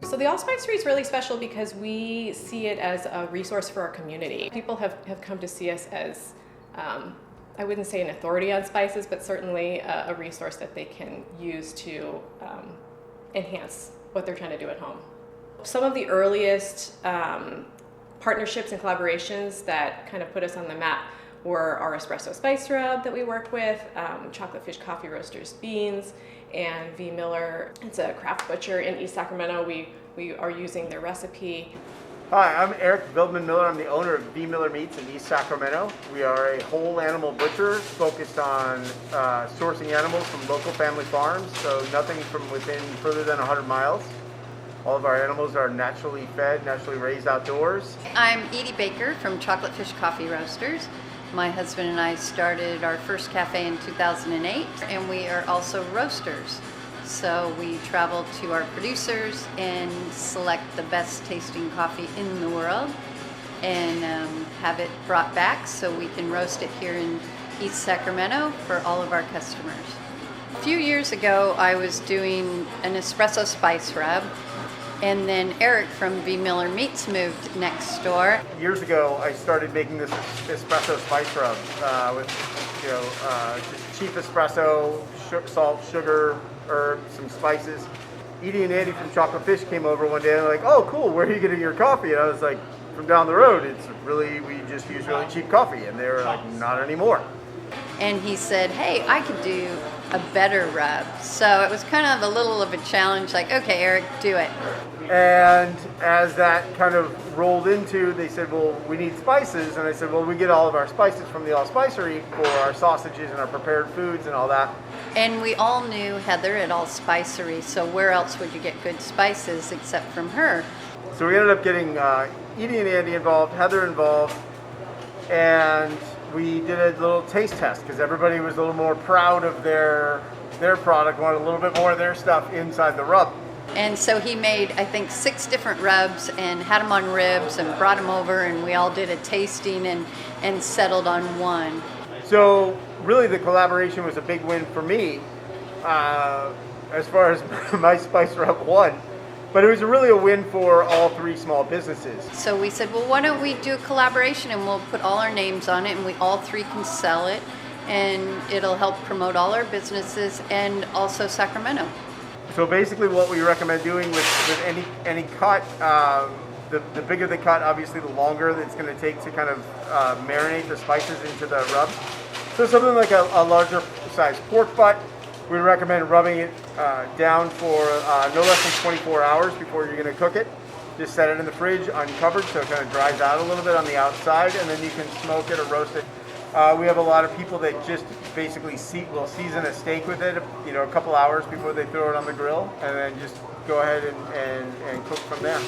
So the Allspicery is really special because we see it as a resource for our community. People have come to see us as, I wouldn't say an authority on spices, but certainly a resource that they can use to enhance what they're trying to do at home. Some of the earliest partnerships and collaborations that kind of put us on the map were our Espresso spice rub that we worked with, Chocolate Fish Coffee Roasters beans, and V. Miller. It's a craft butcher in East Sacramento. We are using their recipe. Hi, I'm Eric Bildman Miller. I'm the owner of V. Miller Meats in East Sacramento. We are a whole animal butcher focused on sourcing animals from local family farms, so nothing from within further than 100 miles. All of our animals are naturally fed, naturally raised outdoors. I'm Edie Baker from Chocolate Fish Coffee Roasters. My husband and I started our first cafe in 2008, and we are also roasters. So we travel to our producers and select the best tasting coffee in the world and have it brought back so we can roast it here in East Sacramento for all of our customers. A few years ago, I was doing an espresso spice rub, and then Eric from V. Miller Meats moved next door. Years ago, I started making this espresso spice rub with, just cheap espresso, salt, sugar, herbs, some spices. Edie and Andy from Chocolate Fish came over one day and they're like, "Oh, cool, where are you getting your coffee?" And I was like, "From down the road. We just use really cheap coffee." And they were like, "Not anymore." And he said, "Hey, I could do a better rub." So it was kind of a little of a challenge, like, "Okay, Eric, do it." And as that kind of rolled into, they said, "Well, we need spices." And I said, "Well, we get all of our spices from the Allspicery for our sausages and our prepared foods and all that." And we all knew Heather at Allspicery, so where else would you get good spices except from her? So we ended up getting Edie and Andy involved, Heather involved, and we did a little taste test because everybody was a little more proud of their product, wanted a little bit more of their stuff inside the rub. And so he made, I think, 6 different rubs and had them on ribs and brought them over, and we all did a tasting and settled on one. So really the collaboration was a big win for me as far as my spice rub won. But it was really a win for all 3 small businesses. So we said, well, why don't we do a collaboration and we'll put all our names on it and we all 3 can sell it, and it'll help promote all our businesses and also Sacramento. So basically what we recommend doing with any cut, the bigger the cut, obviously the longer it's going to take to kind of marinate the spices into the rub. So something like a larger size pork butt, we recommend rubbing it down for no less than 24 hours before you're going to cook it. Just set it in the fridge uncovered so it kind of dries out a little bit on the outside, and then you can smoke it or roast it. We have a lot of people that just basically will season a steak with it, a couple hours before they throw it on the grill, and then just go ahead and cook from there.